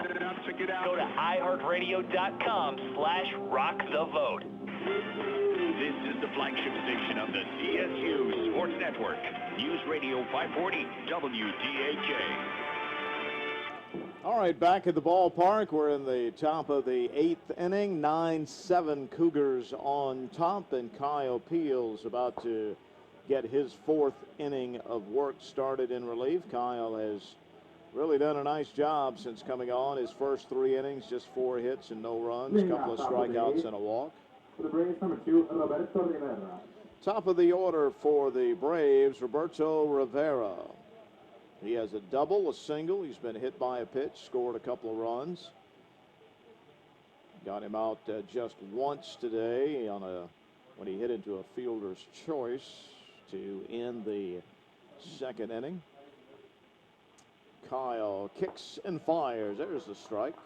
now. Go to iHeartRadio.com/rockthevote. This is the flagship station of the CSU Sports Network. News Radio 540 WDAK. All right, back at the ballpark. We're in the top of the 8th inning. 9-7 Cougars on top, and Kyle Peel's about to get his 4th inning of work started in relief. Kyle has really done a nice job since coming on. His first 3 innings, just 4 hits and no runs, a couple of strikeouts and a walk. For the Braves, number 2, Roberto Rivera. Top of the order for the Braves, Roberto Rivera. He has a double, a single. He's been hit by a pitch, scored a couple of runs. Got him out just once today when he hit into a fielder's choice to end the 2nd inning. Kyle kicks and fires. There's the strike.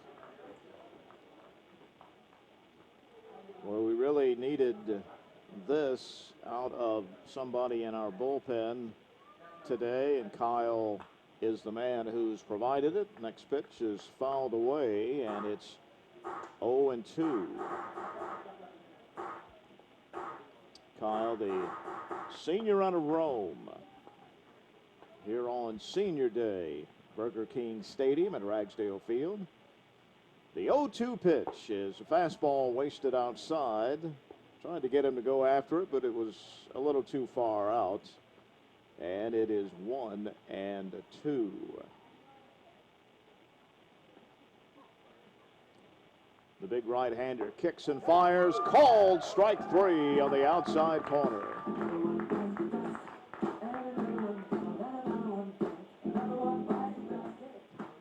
Well, we really needed this out of somebody in our bullpen today, and Kyle is the man who's provided it. Next pitch is fouled away, and it's 0-2. Kyle, the senior out of Rome, here on Senior Day, Burger King Stadium at Ragsdale Field. The 0-2 pitch is a fastball wasted outside. Tried to get him to go after it, but it was a little too far out. And it is 1-2. The big right-hander kicks and fires. Called strike 3 on the outside corner.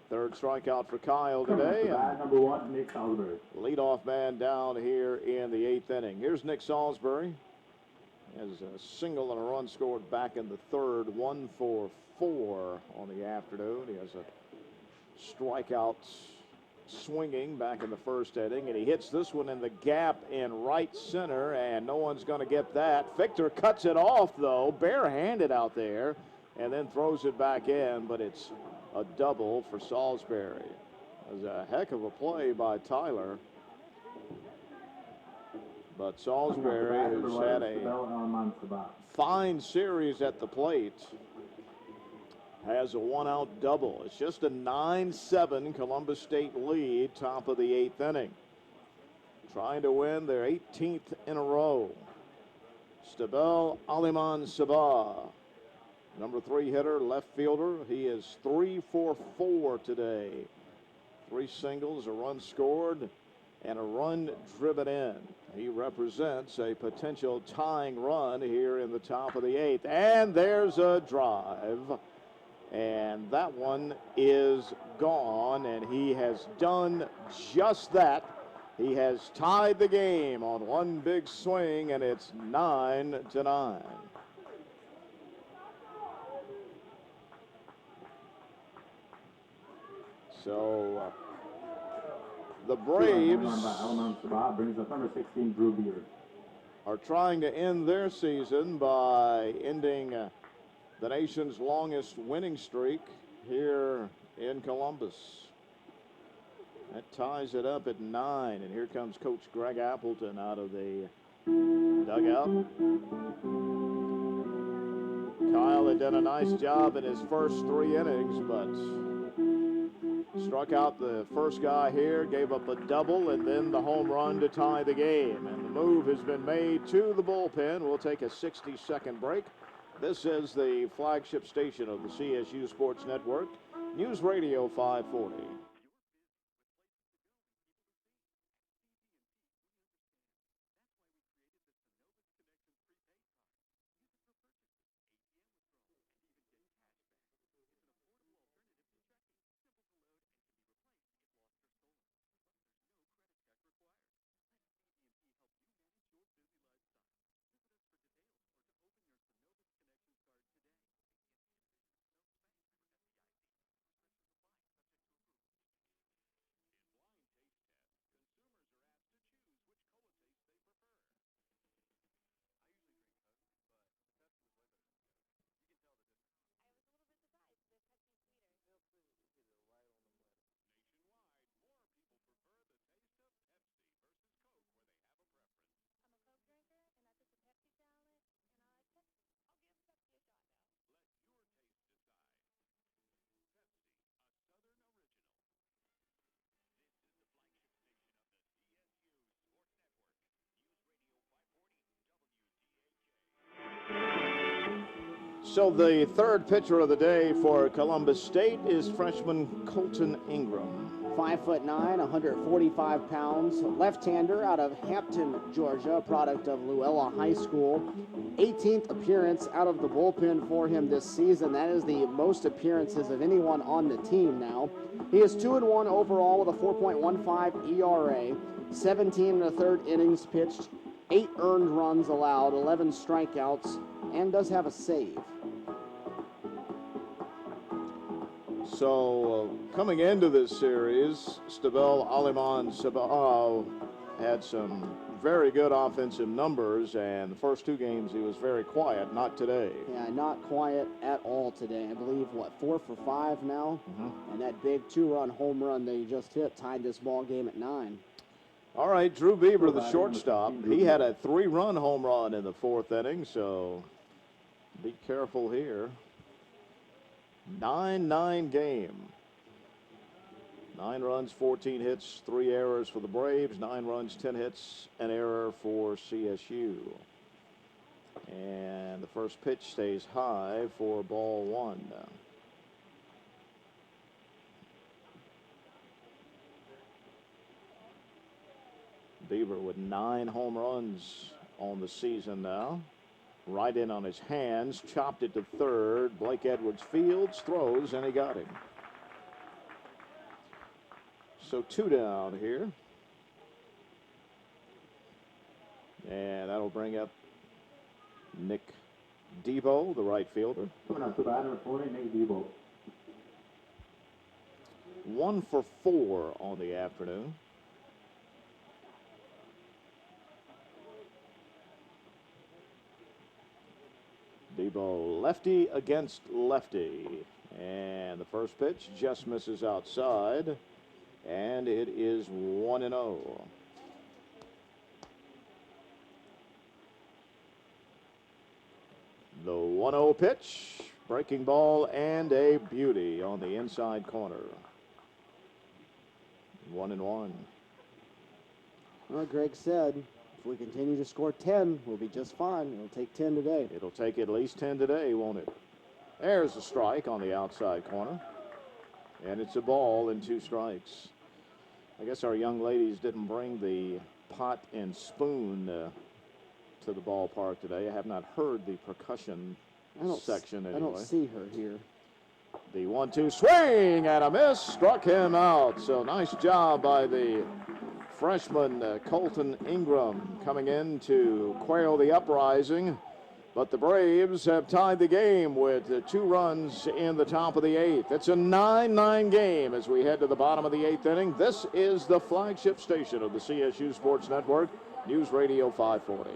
Third strikeout for Kyle today. Number 1, Nick Salisbury. Leadoff man down here in the 8th inning. Here's Nick Salisbury. Has a single and a run scored back in the 3rd. 1 for 4 on the afternoon. He has a strikeout swinging back in the 1st inning, and he hits this one in the gap in right center, and no one's going to get that. Victor cuts it off, though, barehanded out there, and then throws it back in, but it's a double for Salisbury. It was a heck of a play by Tyler. But Salisbury, who's had a fine series at the plate, has a 1-out double. It's just a 9-7 Columbus State lead, top of the 8th inning. Trying to win their 18th in a row. Stabel Aliman Sabah, number 3 hitter, left fielder. He is 3 for 4 today. 3 singles, a run scored, and a run driven in. He represents a potential tying run here in the top of the 8th. And there's a drive. And that one is gone, and he has done just that. He has tied the game on one big swing, and it's 9-9. So the Braves brings up number 16, Drew Beard. Are trying to end their season by ending the nation's longest winning streak here in Columbus. That ties it up at 9, and here comes Coach Greg Appleton out of the dugout. Kyle had done a nice job in his first 3 innings, but struck out the first guy here, gave up a double, and then the home run to tie the game. And the move has been made to the bullpen. We'll take a 60-second break. This is the flagship station of the CSU Sports Network, News Radio 540. So the third pitcher of the day for Columbus State is freshman Colton Ingram. 5'9", 145 pounds, left-hander out of Hampton, Georgia, product of Luella High School. 18th appearance out of the bullpen for him this season. That is the most appearances of anyone on the team now. He is 2-1 overall with a 4.15 ERA, 17 1/3 innings pitched, 8 earned runs allowed, 11 strikeouts, and does have a save. So coming into this series, Stabel Aliman Sabah had some very good offensive numbers, and the first 2 games he was very quiet. Not today. Yeah, not quiet at all today. I believe, 4 for 5 now? And that big 2-run home run that he just hit tied this ball game at 9. All right, Drew Bieber, the shortstop, he had a 3-run home run in the 4th inning, so be careful here. 9-9 game. 9 runs, 14 hits, 3 errors for the Braves. 9 runs, 10 hits, an error for CSU. And the first pitch stays high for ball 1. Bieber with 9 home runs on the season now. Right in on his hands, chopped it to third. Blake Edwards fields, throws, and he got him. So 2 down here. And that'll bring up Nick Debo, the right fielder. Coming up to bat, number 40, Nick Debo. 1 for 4 on the afternoon. Debo lefty against lefty. And the first pitch just misses outside. And it is 1-0. The 1-0 pitch, breaking ball, and a beauty on the inside corner. 1-1. Well, Greg said, if we continue to score 10, we'll be just fine. It'll take 10 today. It'll take at least 10 today, won't it? There's a strike on the outside corner. And it's a ball and 2 strikes. I guess our young ladies didn't bring the pot and spoon to the ballpark today. I have not heard the percussion section anyway. I don't see her here. The 1-2 swing and a miss struck him out. So nice job by the freshman Colton Ingram coming in to quail the uprising. But the Braves have tied the game with 2 runs in the top of the 8th. It's a 9-9 game as we head to the bottom of the 8th inning. This is the flagship station of the CSU Sports Network, News Radio 540.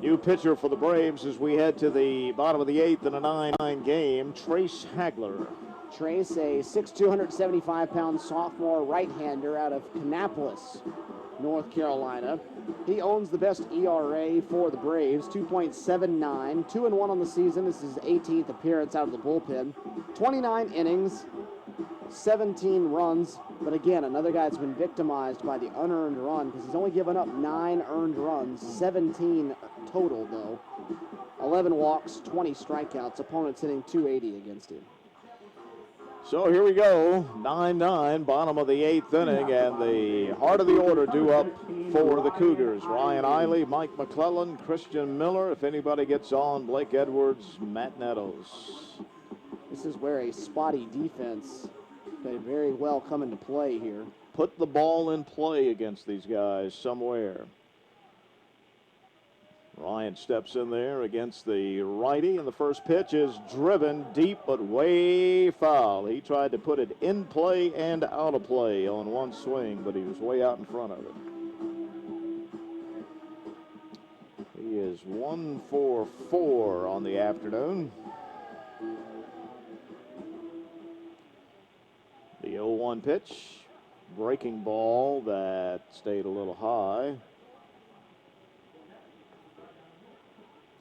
New pitcher for the Braves as we head to the bottom of the 8th in a 9-9 game, Trace Hagler. Trace, a 6'2", 175-pound sophomore right-hander out of Kannapolis, North Carolina. He owns the best ERA for the Braves, 2.79, 2-1 on the season. This is his 18th appearance out of the bullpen. 29 innings, 17 runs, but again, another guy that's been victimized by the unearned run because he's only given up 9 earned runs, 17 total though. 11 walks, 20 strikeouts. Opponents hitting .280 against him. So here we go, 9-9, bottom of the 8th inning, and the heart of the order due up for the Cougars. Ryan Eiley, Mike McClellan, Christian Miller. If anybody gets on, Blake Edwards, Matt Nettles. This is where a spotty defense could very well come into play here. Put the ball in play against these guys somewhere. Ryan steps in there against the righty, and the first pitch is driven deep but way foul. He tried to put it in play and out of play on one swing, but he was way out in front of it. He is 1 for 4 on the afternoon. The 0-1 pitch, breaking ball that stayed a little high.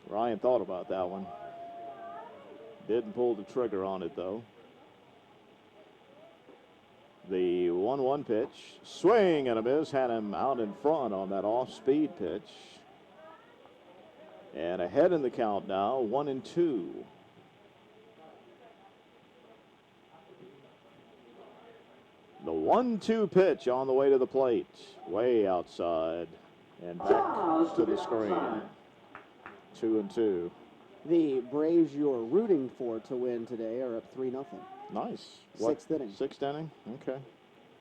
Ryan thought about that one. Didn't pull the trigger on it, though. The 1-1 pitch, swing and a miss, had him out in front on that off-speed pitch. And ahead in the count now, 1-2. The 1-2 pitch on the way to the plate, way outside and back to the screen. 2-2. The Braves you're rooting for to win today are up 3-0. Nice. Sixth inning. Sixth inning? Okay.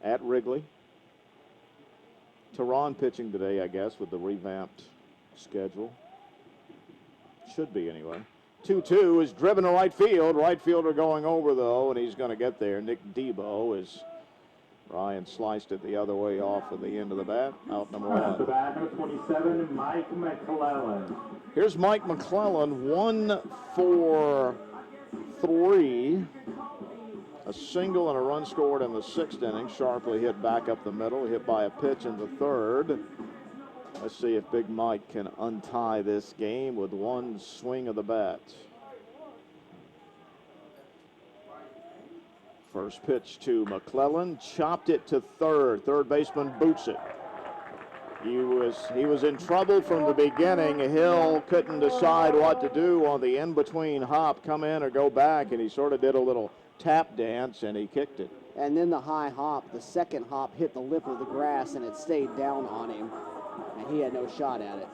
At Wrigley. Tehran pitching today, I guess, with the revamped schedule. Should be, anyway. 2-2 is driven to right field. Right fielder going over, though, and he's going to get there. Nick Debo is... Ryan sliced it the other way off of the end of the bat. Out number 1. The bat, number 27, Mike McClellan. Here's Mike McClellan, 1 for 3. A single and a run scored in the 6th inning. Sharply hit back up the middle. Hit by a pitch in the 3rd. Let's see if Big Mike can untie this game with one swing of the bat. First pitch to McClellan, chopped it to third. Third baseman boots it. He was in trouble from the beginning. Hill couldn't decide what to do on the in-between hop, come in or go back, and he sort of did a little tap dance, and he kicked it. And then the high hop, the second hop hit the lip of the grass, and it stayed down on him, and he had no shot at it.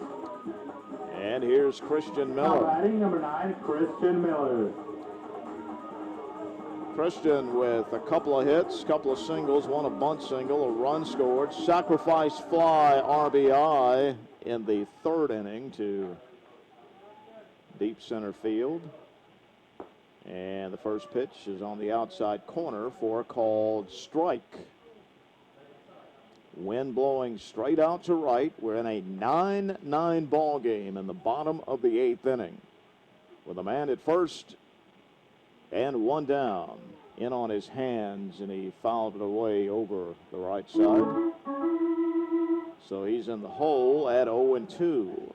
And here's Christian Miller. Batting number 9, Christian Miller. Christian with a couple of hits, couple of singles, one a bunt single, a run scored, sacrifice fly RBI in the 3rd inning to deep center field. And the first pitch is on the outside corner for a called strike. Wind blowing straight out to right. We're in a 9-9 ball game in the bottom of the 8th inning with a man at first and one down. In on his hands, and he fouled it away over the right side. So he's in the hole at 0-2.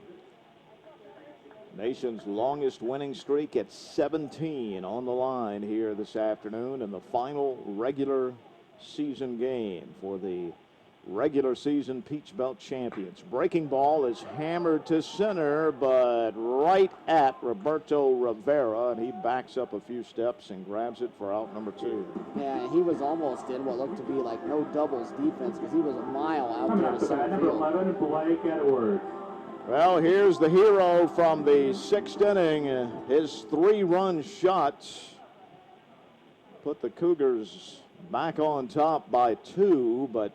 Nation's longest winning streak at 17 on the line here this afternoon in the final regular season game for the regular season Peach Belt champions. Breaking ball is hammered to center, but right at Roberto Rivera, and he backs up a few steps and grabs it for out number 2. Yeah, he was almost in what looked to be like no doubles defense because he was a mile out there to center Number field. 11, Blake Edwards. Well, here's the hero from the 6th inning. His 3-run shot put the Cougars back on top by 2, but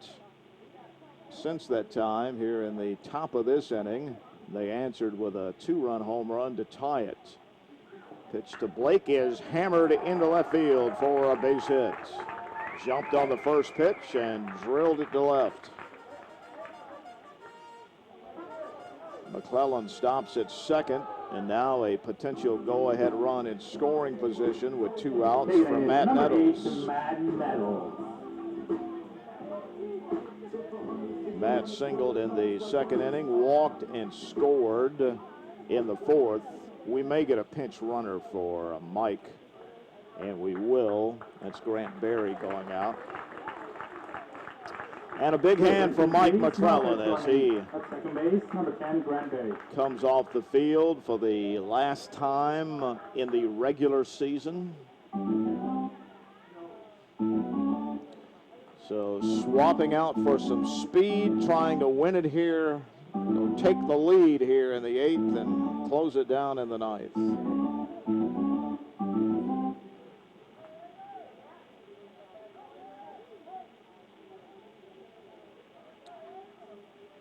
since that time, here in the top of this inning, they answered with a 2-run home run to tie it. Pitch to Blake is hammered into left field for a base hit. Jumped on the first pitch and drilled it to left. McClellan stops at second, and now a potential go-ahead run in scoring position with 2 outs from Matt Nettles. Matt singled in the 2nd inning, walked and scored in the 4th. We may get a pinch runner for Mike, and we will. That's Grant Berry going out. And a big hand for Mike McClellan as he second base, number 10, Grant Berry. Comes off the field for the last time in the regular season. So swapping out for some speed, trying to win it here, take the lead here in the 8th and close it down in the 9th.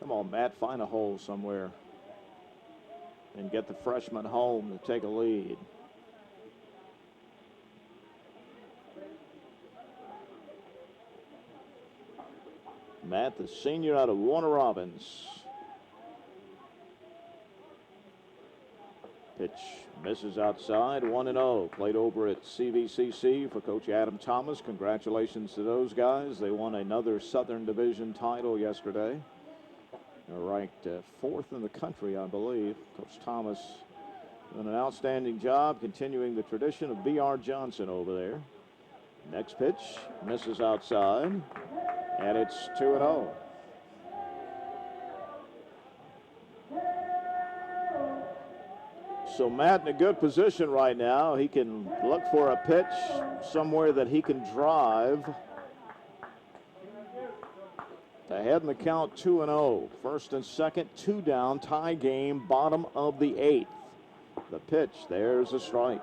Come on, Matt, find a hole somewhere and get the freshman home to take a lead. Matt, the senior out of Warner Robins. Pitch misses outside, 1-0. Played over at CVCC for Coach Adam Thomas. Congratulations to those guys. They won another Southern Division title yesterday. They're ranked 4th in the country, I believe. Coach Thomas doing an outstanding job continuing the tradition of B.R. Johnson over there. Next pitch misses outside, and it's 2-0. So Matt in a good position right now. He can look for a pitch somewhere that he can drive. Ahead in the count, 2-0. First and second, 2 down, tie game, bottom of the 8th. The pitch, there's a strike.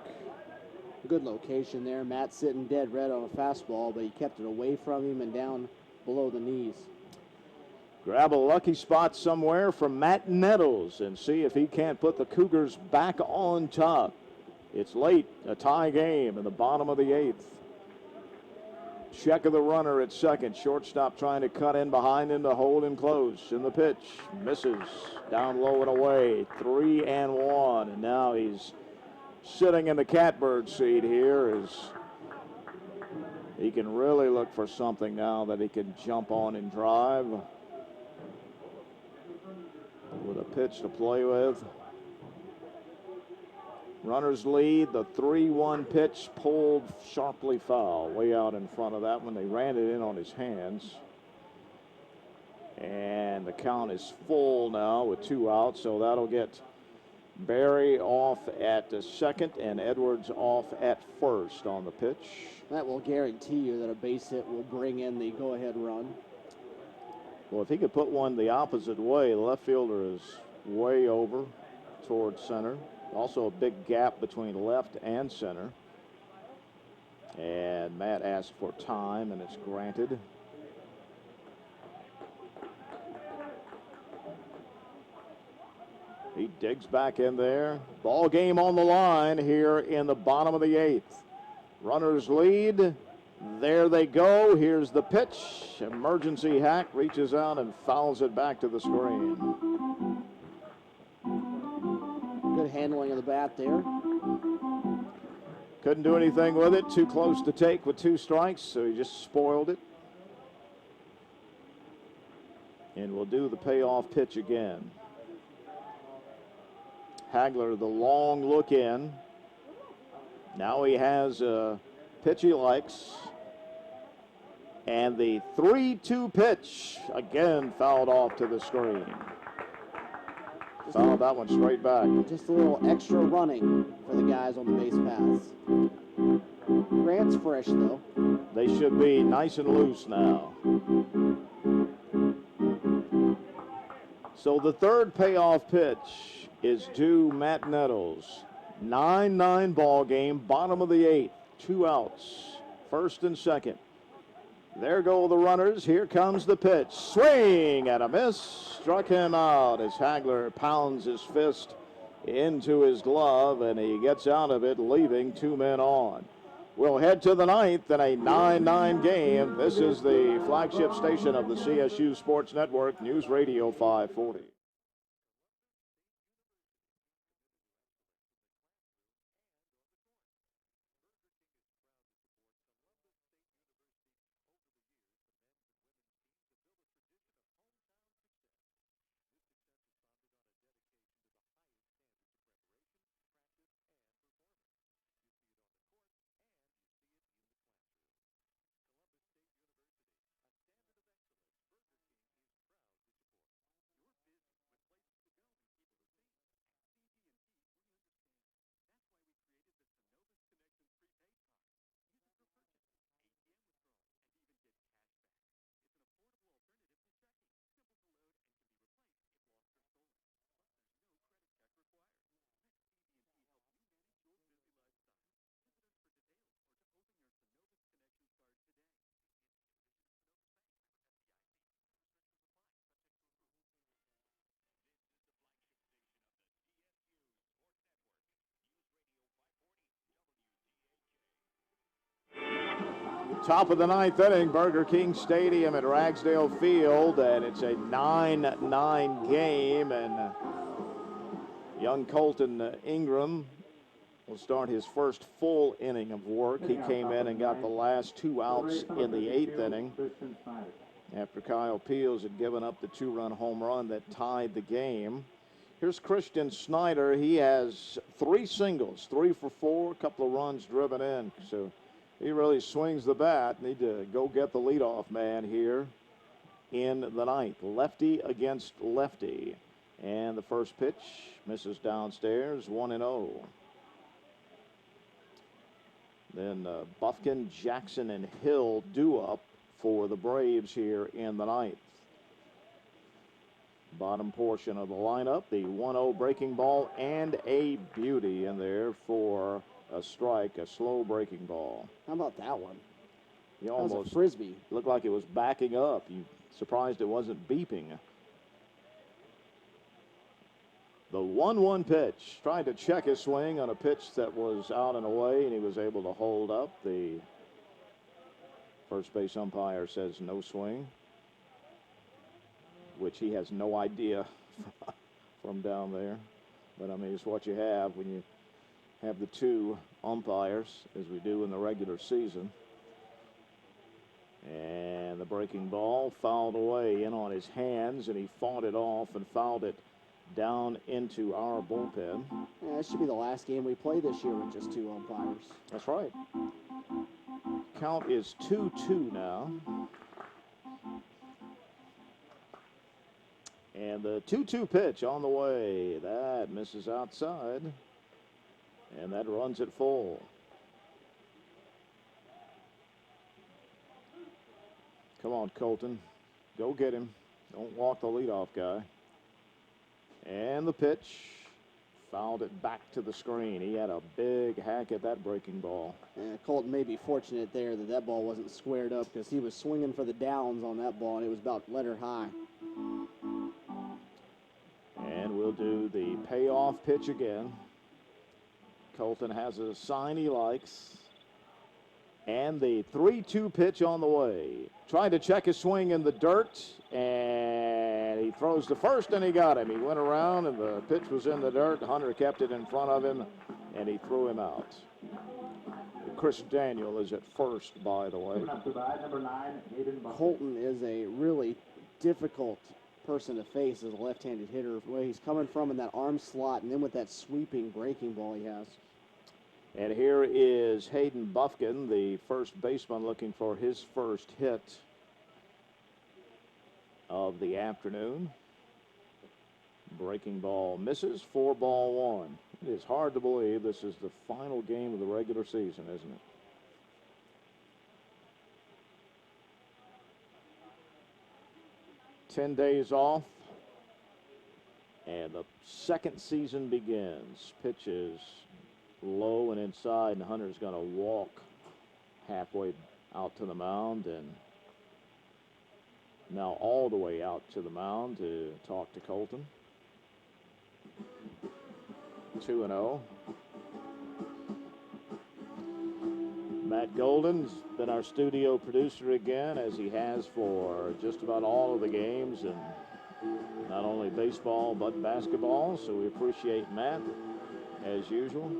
Good location there. Matt sitting dead red on a fastball, but he kept it away from him and down below the knees. Grab a lucky spot somewhere from Matt Nettles and see if he can't put the Cougars back on top. It's late, a tie game in the bottom of the 8th. Check of the runner at second. Shortstop trying to cut in behind him to hold him close. In the pitch, misses. Down low and away. 3-1. And now he's sitting in the catbird seat here as he can really look for something now that he can jump on and drive. With a pitch to play with. Runners lead. The 3-1 pitch pulled sharply foul. Way out in front of that one. They ran it in on his hands. And the count is full now with 2 outs. So that'll get Barry off at the second and Edwards off at first on the pitch. That will guarantee you that a base hit will bring in the go-ahead run. Well, if he could put one the opposite way, the left fielder is way over towards center. Also a big gap between left and center. And Matt asked for time, and it's granted. He digs back in there. Ball game on the line here in the bottom of the 8th. Runners lead. There they go. Here's the pitch. Emergency hack reaches out and fouls it back to the screen. Good handling of the bat there. Couldn't do anything with it. Too close to take with 2 strikes, so he just spoiled it. And we'll do the payoff pitch again. Hagler, the long look in. Now he has a pitch he likes. And the 3-2 pitch, again fouled off to the screen. Fouled that one straight back. Just a little extra running for the guys on the base paths. Grant's fresh, though. They should be nice and loose now. So the third payoff pitch is due Matt Nettles. 9-9 ball game, bottom of the 8th. 2 outs, first and second. There go the runners. Here comes the pitch. Swing and a miss. Struck him out as Hagler pounds his fist into his glove, and he gets out of it, leaving 2 men on. We'll head to the 9th in a 9-9 game. This is the flagship station of the CSU Sports Network, News Radio 540. Top of the ninth inning, Burger King Stadium at Ragsdale Field, and it's a 9-9 game, and young Colton Ingram will start his first full inning of work. He came in and got the last 2 outs in the 8th inning after Kyle Peels had given up the 2-run home run that tied the game. Here's Christian Snyder. He has 3 singles, 3 for 4, a couple of runs driven in. So he really swings the bat. Need to go get the leadoff man here in the ninth. Lefty against lefty. And the first pitch misses downstairs, 1-0. Then Buffkin, Jackson, and Hill due up for the Braves here in the ninth. Bottom portion of the lineup, the 1-0 breaking ball and a beauty in there for a strike, a slow breaking ball. How about that one? You That was almost a frisbee. looked like it was backing up. You surprised it wasn't beeping. The 1-1 pitch, trying to check his swing on a pitch that was out and away, and he was able to hold up. The first base umpire says no swing, which he has no idea from down there. But, I mean, it's what you have when you have the 2 umpires, as we do in the regular season. And the breaking ball fouled away in on his hands, and he fought it off and fouled it down into our bullpen. Yeah, this should be the last game we play this year with just 2 umpires. That's right. Count is 2-2 now. And the 2-2 pitch on the way. That misses outside. And that runs it full. Come on, Colton. Go get him. Don't walk the leadoff guy. And the pitch. Fouled it back to the screen. He had a big hack at that breaking ball. And Colton may be fortunate there that that ball wasn't squared up, because he was swinging for the downs on that ball, and it was about letter high. And we'll do the payoff pitch again. Colton has a sign he likes. And the 3-2 pitch on the way. Tried to check his swing in the dirt, and he throws to first, and he got him. He went around, and the pitch was in the dirt. Hunter kept it in front of him, and he threw him out. Chris Daniel is at first, by the way. Number 9, Hayden Buffkin. Colton is a really difficult person to face as a left-handed hitter, where he's coming from in that arm slot, and then with that sweeping breaking ball he has. And here is Hayden Buffkin, the first baseman, looking for his first hit of the afternoon. Breaking ball misses, 4-1. It is hard to believe this is the final game of the regular season, isn't it? "10 days off, and the second season begins. Pitch is low and inside, and Hunter's going to walk halfway out to the mound, and now all the way out to the mound to talk to Colton. 2-0. Matt Golden's been our studio producer again, as he has for just about all of the games, and not only baseball but basketball, so we appreciate Matt as usual.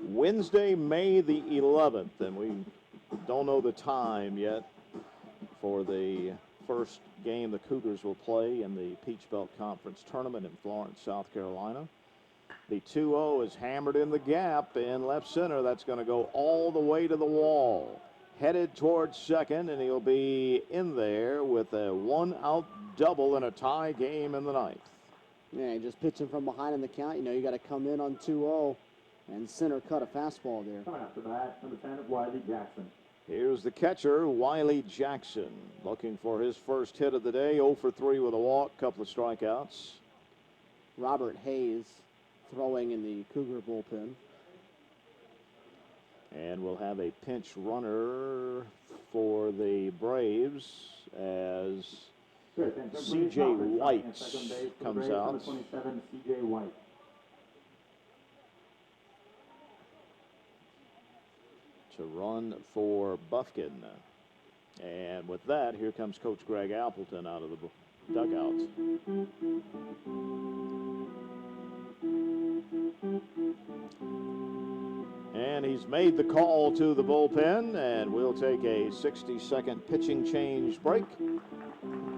Wednesday, May the 11th, and we don't know the time yet for the first game the Cougars will play in the Peach Belt Conference Tournament in Florence, South Carolina. The 2-0 is hammered in the gap in left center. That's going to go all the way to the wall. Headed towards second, and he'll be in there with a 1-out double in a tie game in the ninth. Yeah, just pitching from behind in the count. You know, you got to come in on 2-0 and center cut a fastball there. Coming after that, number 10, Wiley Jackson. Here's the catcher, Wiley Jackson, looking for his first hit of the day. 0 for 3 with a walk, couple of strikeouts. Robert Hayes throwing in the Cougar bullpen. And we'll have a pinch runner for the Braves as C.J. White comes out. Number 27, C.J. White. to run for Buffkin. And with that, here comes Coach Greg Appleton out of the dugout. And he's made the call to the bullpen, and we'll take a 60-second pitching change break.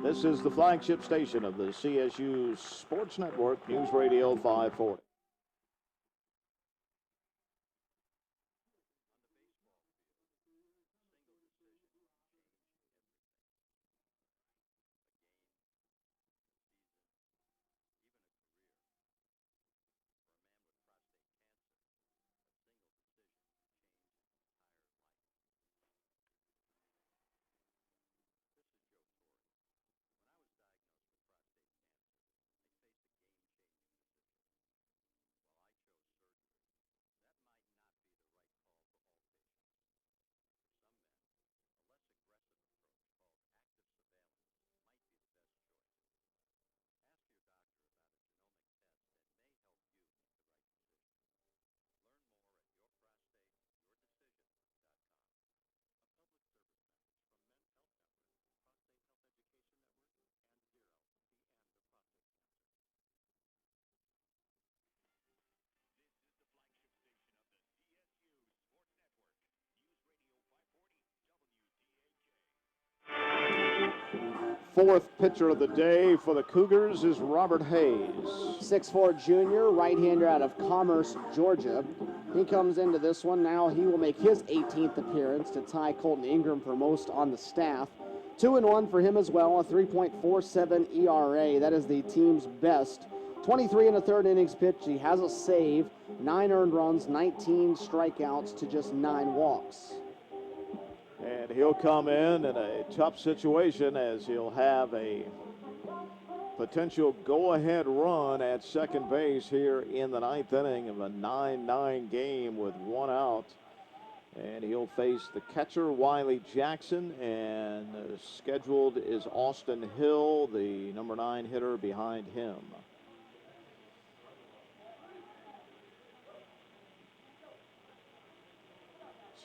This is the flagship station of the CSU Sports Network, News Radio 540. Fourth pitcher of the day for the Cougars is Robert Hayes. 6'4" junior, right-hander out of Commerce, Georgia. He comes into this one. Now he will make his 18th appearance to tie Colton Ingram for most on the staff. 2-1 for him as well, a 3.47 ERA. That is the team's best. 23 and a third innings pitched. He has a save, 9 earned runs, 19 strikeouts to just 9 walks. And he'll come in a tough situation as he'll have a potential go-ahead run at second base here in the 9th inning of a 9-9 game with 1 out. And he'll face the catcher, Wiley Jackson, and scheduled is Austin Hill, the number 9 hitter behind him.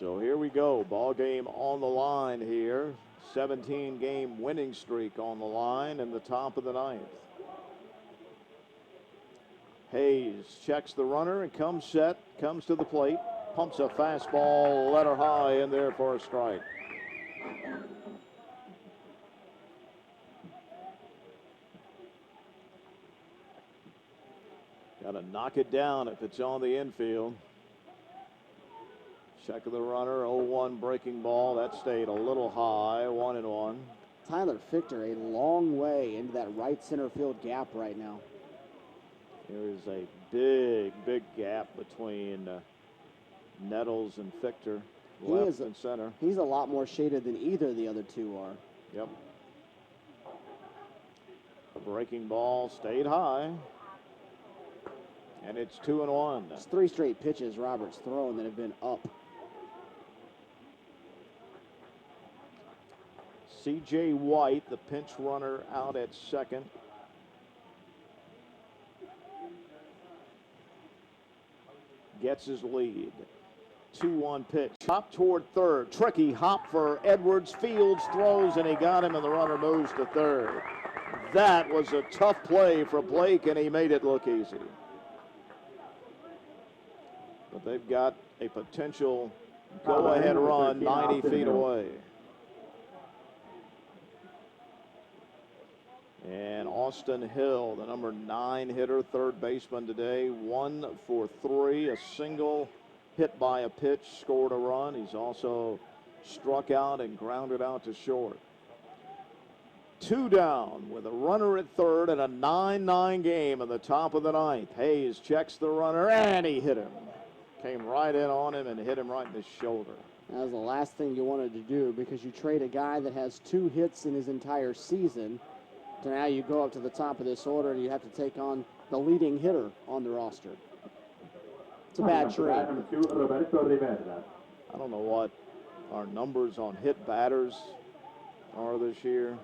So here we go. Ball game on the line here. 17-game winning streak on the line in the top of the 9th. Hayes checks the runner and comes set, comes to the plate, pumps a fastball, letter high in there for a strike. Got to knock it down if it's on the infield. Check of the runner, 0-1 breaking ball. That stayed a little high, 1-1. Tyler Fichter a long way into that right center field gap right now. There is a big, big gap between Nettles and Fichter, left and center. He's a lot more shaded than either of the other two are. Yep. A breaking ball stayed high. And it's 2-1. It's 3 straight pitches Robert's thrown that have been up. C.J. White, the pinch runner, out at second. Gets his lead. 2-1 pitch. Hop toward third. Tricky hop for Edwards. Fields throws, and he got him, and the runner moves to third. That was a tough play for Blake, and he made it look easy. But they've got a potential go-ahead run 90 feet away. And Austin Hill, the number 9 hitter, third baseman today, 1 for 3, a single hit by a pitch, scored a run. He's also struck out and grounded out to short. 2 down with a runner at third and a 9-9 game in the top of the 9th. Hayes checks the runner, and he hit him. Came right in on him and hit him right in the shoulder. That was the last thing you wanted to do, because you trade a guy that has 2 hits in his entire season. So now you go up to the top of this order and you have to take on the leading hitter on the roster. It's a bad trade. I don't know what our numbers on hit batters are this year,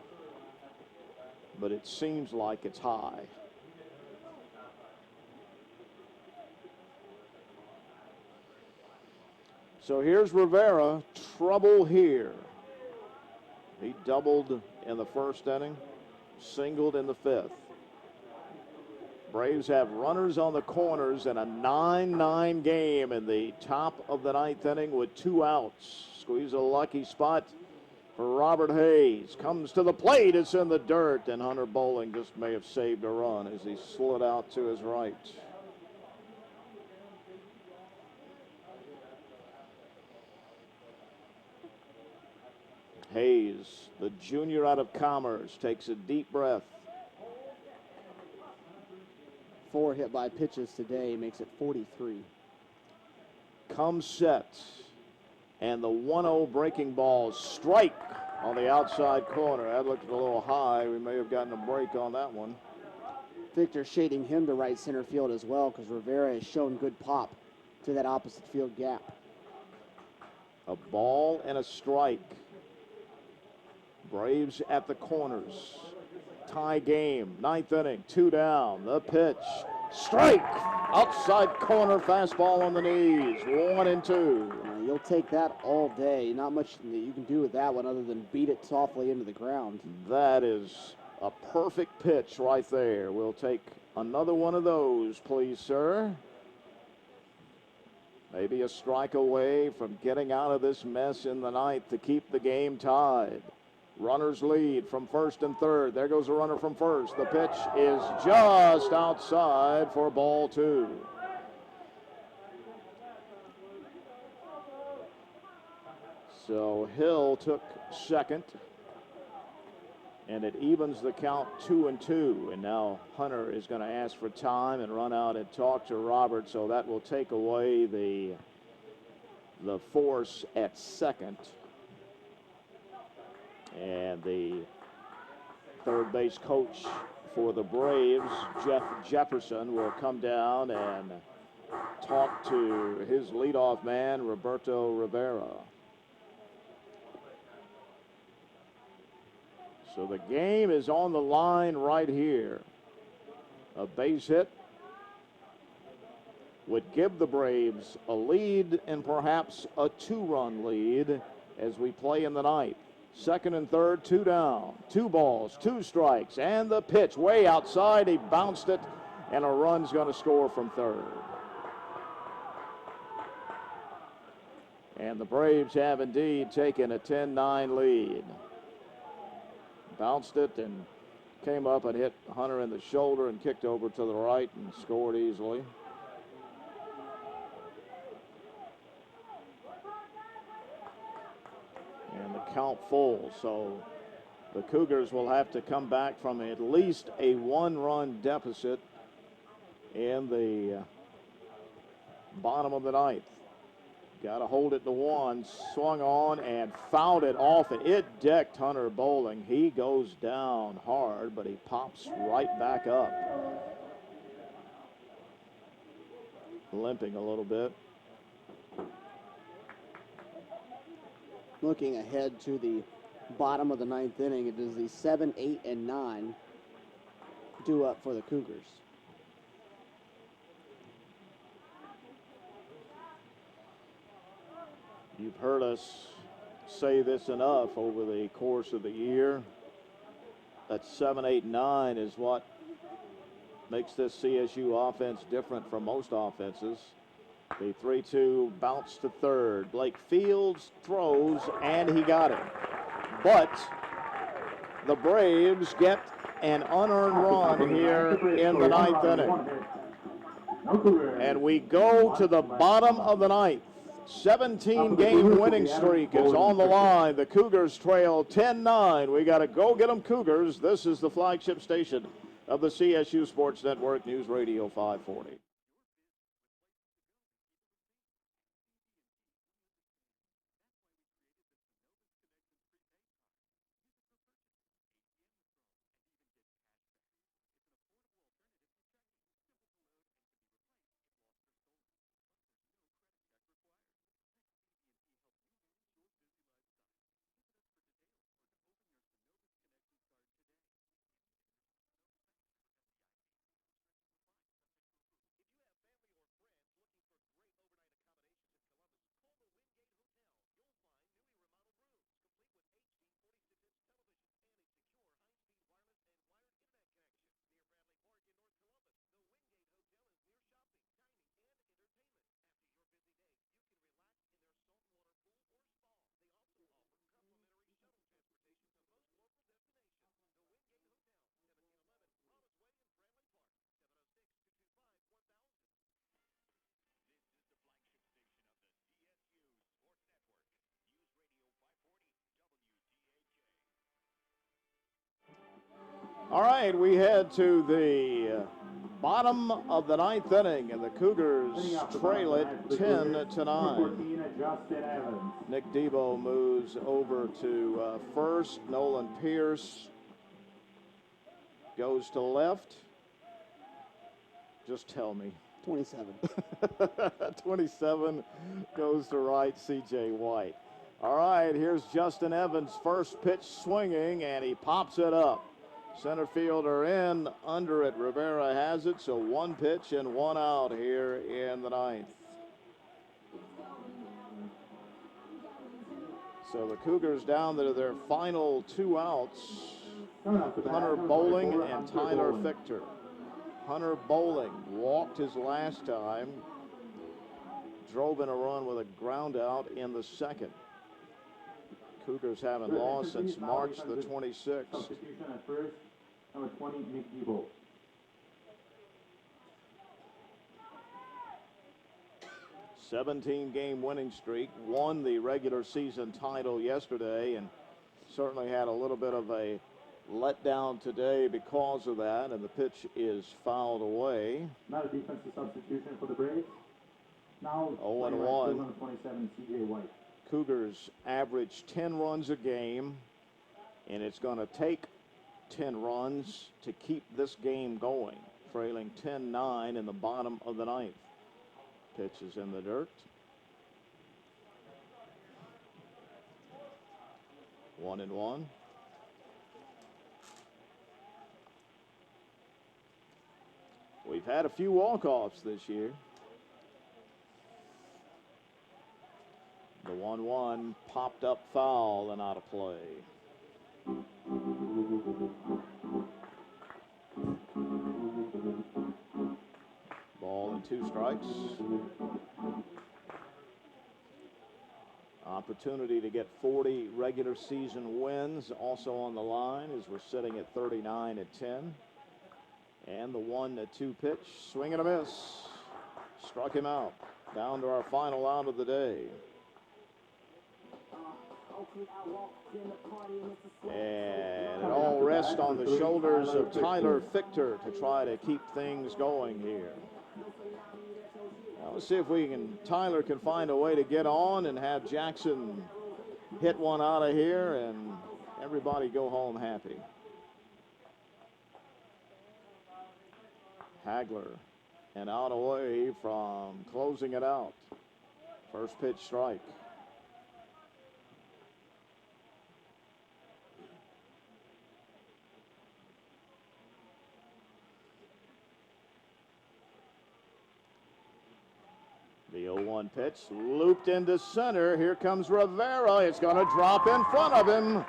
but it seems like it's high. So here's Rivera, trouble here. He doubled in the first inning, singled in the fifth. Braves have runners on the corners in a 9-9 game in the top of the ninth inning with 2 outs. Squeeze a lucky spot for Robert Hayes. Comes to the plate, it's in the dirt, and Hunter Bowling just may have saved a run as he slid out to his right. Hayes, the junior out of Commerce, takes a deep breath. 4 hit by pitches today makes it 43. Comes set, and the 1-0 breaking ball strike on the outside corner. That looked a little high. We may have gotten a break on that one. Victor shading him to right center field as well because Rivera has shown good pop to that opposite field gap. A ball and a strike. Braves at the corners. Tie game, ninth inning, 2 down. The pitch, strike, outside corner fastball on the knees, 1-2. You'll take that all day. Not much that you can do with that one other than beat it softly into the ground. That is a perfect pitch right there. We'll take another one of those, please, sir. Maybe a strike away from getting out of this mess in the ninth to keep the game tied. Runners lead from first and third. There goes a runner from first. The pitch is just outside for ball 2. So Hill took second, and it evens the count 2-2. And now Hunter is going to ask for time and run out and talk to Robert, so that will take away the force at second. And the third base coach for the Braves, Jeff Jefferson, will come down and talk to his leadoff man, Roberto Rivera. So the game is on the line right here. A base hit would give the Braves a lead and perhaps a 2-run lead as we play in the ninth. Second and third, 2 down, 2 balls, 2 strikes, and the pitch way outside. He bounced it, and a run's going to score from third. And the Braves have indeed taken a 10-9 lead. Bounced it and came up and hit Hunter in the shoulder and kicked over to the right and scored easily. And the count full, so the Cougars will have to come back from at least a 1-run deficit in the bottom of the ninth. Got to hold it to 1, swung on and fouled it off, and it decked Hunter Bowling. He goes down hard, but he pops right back up. Limping a little bit. Looking ahead to the bottom of the ninth inning, it is the 7, 8, and 9 due up for the Cougars. You've heard us say this enough over the course of the year. That 7, 8, 9 is what makes this CSU offense different from most offenses. The 3-2 bounce to third. Blake Fields throws, and he got it. But the Braves get an unearned run here in the ninth inning. And we go to the bottom of the ninth. 17-game winning streak is on the line. The Cougars trail 10-9. We got to go get them, Cougars. This is the flagship station of the CSU Sports Network, News Radio 540. All right, we head to the bottom of the ninth inning, and the Cougars trail it 10-9. Nick Debo moves over to first. Nolan Pierce goes to left. Just tell me. 27. 27 goes to right, C.J. White. All right, here's Justin Evans' first pitch swinging, and he pops it up. Center fielder in, under it. Rivera has it, so one pitch and one out here in the ninth. So the Cougars down to their final two outs. Hunter Bowling and Tyler Fichter. Hunter Bowling walked his last time, drove in a run with a ground out in the second. Cougars haven't lost since March the 26th. Number 20, Nick Debo. 17-game winning streak, won the regular season title yesterday, and certainly had a little bit of a letdown today because of that, and the pitch is fouled away. Not a defensive substitution for the Braves. Now 0-1. 27, C.J. White. Cougars average 10 runs a game, and it's going to take 10 runs to keep this game going, trailing 10-9 in the bottom of the ninth. Pitch is in the dirt. 1-1. We've had a few walk-offs this year. The 1-1 popped up foul and out of play. Ball and 2 strikes. Opportunity to get 40 regular season wins also on the line as we're sitting at 39-10. And the 1-2 pitch, swing and a miss. Struck him out. Down to our final out of the day. And it all rests on the shoulders of Tyler Fichter to try to keep things going here. Now let's see if Tyler can find a way to get on and have Jackson hit one out of here and everybody go home happy. Hagler and out away from closing it out. First pitch strike. The 0-1 pitch looped into center. Here comes Rivera. It's going to drop in front of him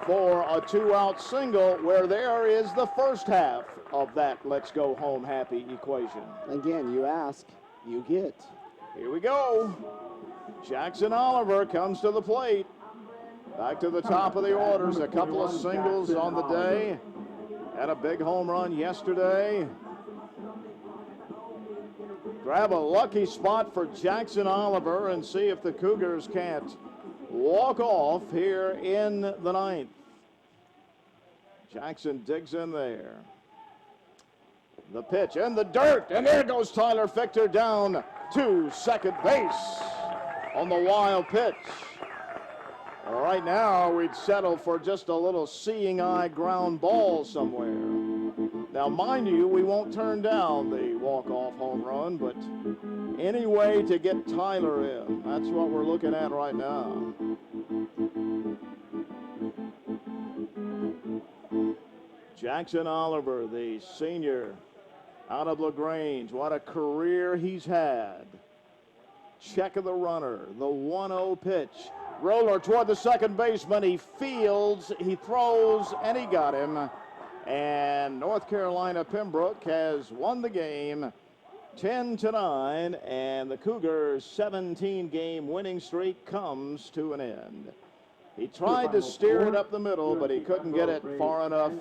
for a 2-out single, where there is the first half of that let's go home happy equation. Again, you ask, you get. Here we go. Jackson Oliver comes to the plate. Back to the top of the orders. A couple of singles on the day. Had a big home run yesterday. Grab a lucky spot for Jackson Oliver and see if the Cougars can't walk off here in the ninth. Jackson digs in there. The pitch in the dirt, and there goes Tyler Fichter down to second base on the wild pitch. Right now, we'd settle for just a little seeing eye ground ball somewhere. Now, mind you, we won't turn down the walk-off home run, but any way to get Tyler in, that's what we're looking at right now. Jackson Oliver, the senior out of LaGrange. What a career he's had. Check of the runner, the 1-0 pitch. Roller toward the second baseman. He fields, he throws, and he got him. And North Carolina Pembroke has won the game 10-9, and the Cougars' 17-game winning streak comes to an end. He tried to steer it up the middle, but he couldn't get it far enough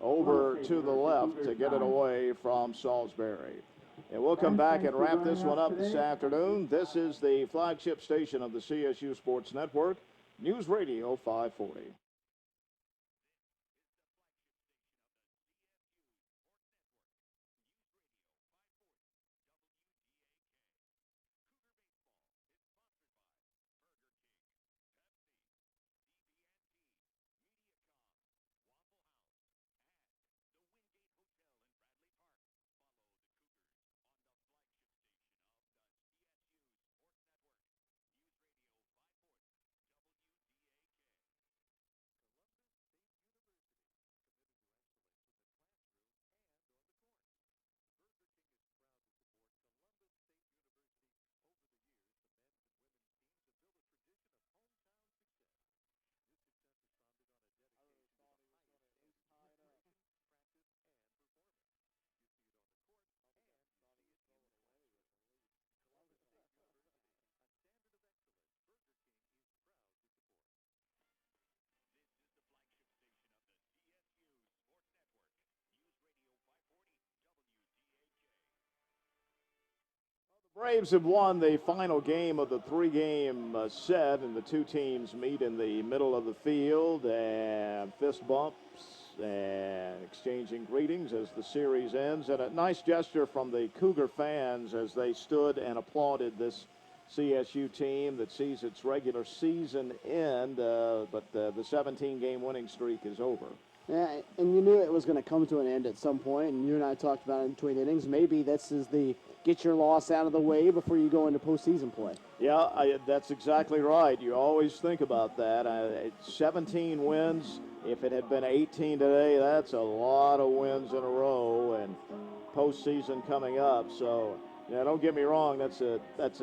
over to the left to get it away from Salisbury. And we'll come back and wrap this one up this afternoon. This is the flagship station of the CSU Sports Network, News Radio 540. Braves have won the final game of the three-game set, and the two teams meet in the middle of the field and fist bumps and exchanging greetings as the series ends. And a nice gesture from the Cougar fans as they stood and applauded this CSU team that sees its regular season end, but the 17-game winning streak is over. Yeah, and you knew it was going to come to an end at some point, and you and I talked about it in between innings. Maybe this is the get your loss out of the way before you go into postseason play. Yeah, that's exactly right. You always think about that. 17 wins. If it had been 18 today, that's a lot of wins in a row, and postseason coming up. So, yeah, don't get me wrong. That's a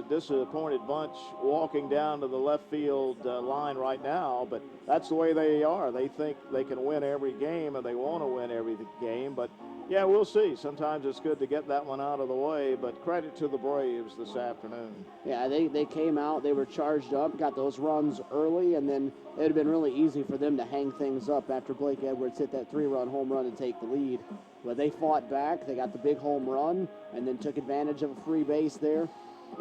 disappointed bunch walking down to the left field line right now. But that's the way they are. They think they can win every game, and they want to win every game. But yeah, we'll see. Sometimes it's good to get that one out of the way. But credit to the Braves this afternoon. Yeah, they came out. They were charged up, got those runs early, and then it would have been really easy for them to hang things up after Blake Edwards hit that 3-run home run and take the lead. But they fought back. They got the big home run and then took advantage of a free base there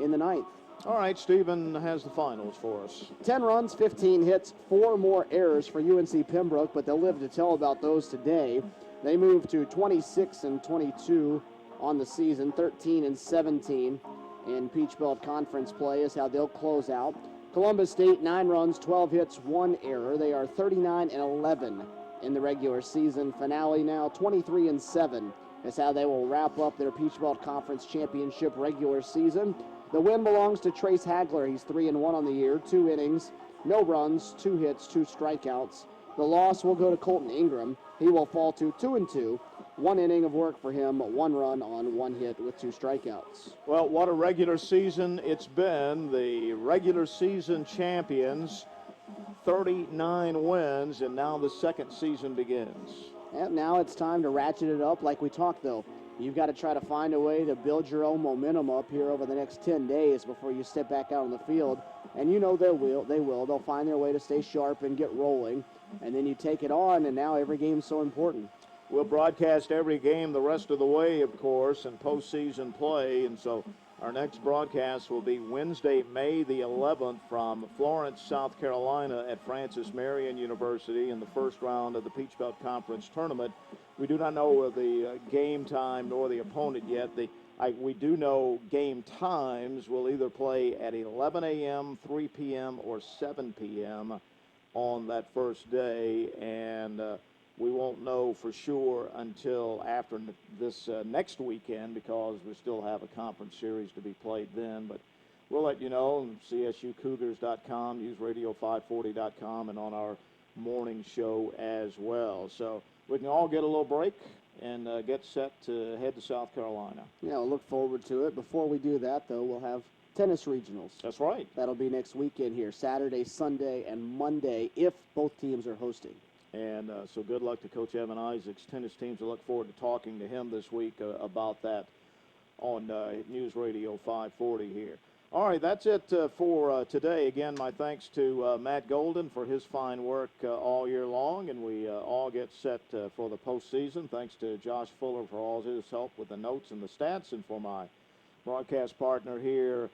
in the ninth. All right, Stephen has the finals for us. 10 runs, 15 hits, 4 more errors for UNC Pembroke, but they'll live to tell about those today. They moved to 26-22 on the season, 13-17 in Peach Belt Conference play is how they'll close out. Columbus State, 9 runs, 12 hits, 1 error. They are 39-11 in the regular season finale now. 23-7 is how they will wrap up their Peach Belt Conference Championship regular season. The win belongs to Trace Hagler. He's 3-1 on the year, 2 innings, no runs, 2 hits, 2 strikeouts. The loss will go to Colton Ingram. He will fall to 2-2. 1 inning of work for him, 1 run on 1 hit with 2 strikeouts. Well, what a regular season it's been. The regular season champions, 39 wins, and now the second season begins. And now it's time to ratchet it up like we talked, though. You've got to try to find a way to build your own momentum up here over the next 10 days before you step back out on the field. And you know they will. They'll find their way to stay sharp and get rolling. And then you take it on, and now every game's so important. We'll broadcast every game the rest of the way, of course, in postseason play. And so our next broadcast will be Wednesday, May the 11th from Florence, South Carolina at Francis Marion University in the first round of the Peach Belt Conference Tournament. We do not know the game time nor the opponent yet. We do know game times. We'll either play at 11 a.m., 3 p.m., or 7 p.m. on that first day, and we won't know for sure until after this next weekend because we still have a conference series to be played then. But we'll let you know on CSUCougars.com, NewsRadio540.com, and on our morning show as well. So we can all get a little break and get set to head to South Carolina. Yeah, we'll look forward to it. Before we do that, though, we'll have tennis regionals. That's right. That'll be next weekend here, Saturday, Sunday, and Monday, if both teams are hosting. And so good luck to Coach Evan Isaacs' tennis teams. I look forward to talking to him this week about that on News Radio 540 here. All right, that's it for today. Again, my thanks to Matt Golden for his fine work all year long, and we all get set for the postseason. Thanks to Josh Fuller for all his help with the notes and the stats, and for my broadcast partner here,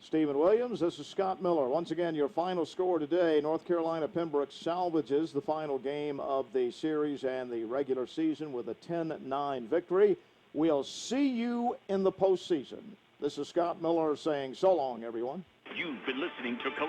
Stephen Williams. This is Scott Miller. Once again, your final score today, North Carolina Pembroke salvages the final game of the series and the regular season with a 10-9 victory. We'll see you in the postseason. This is Scott Miller saying so long, everyone. You've been listening to Columbus.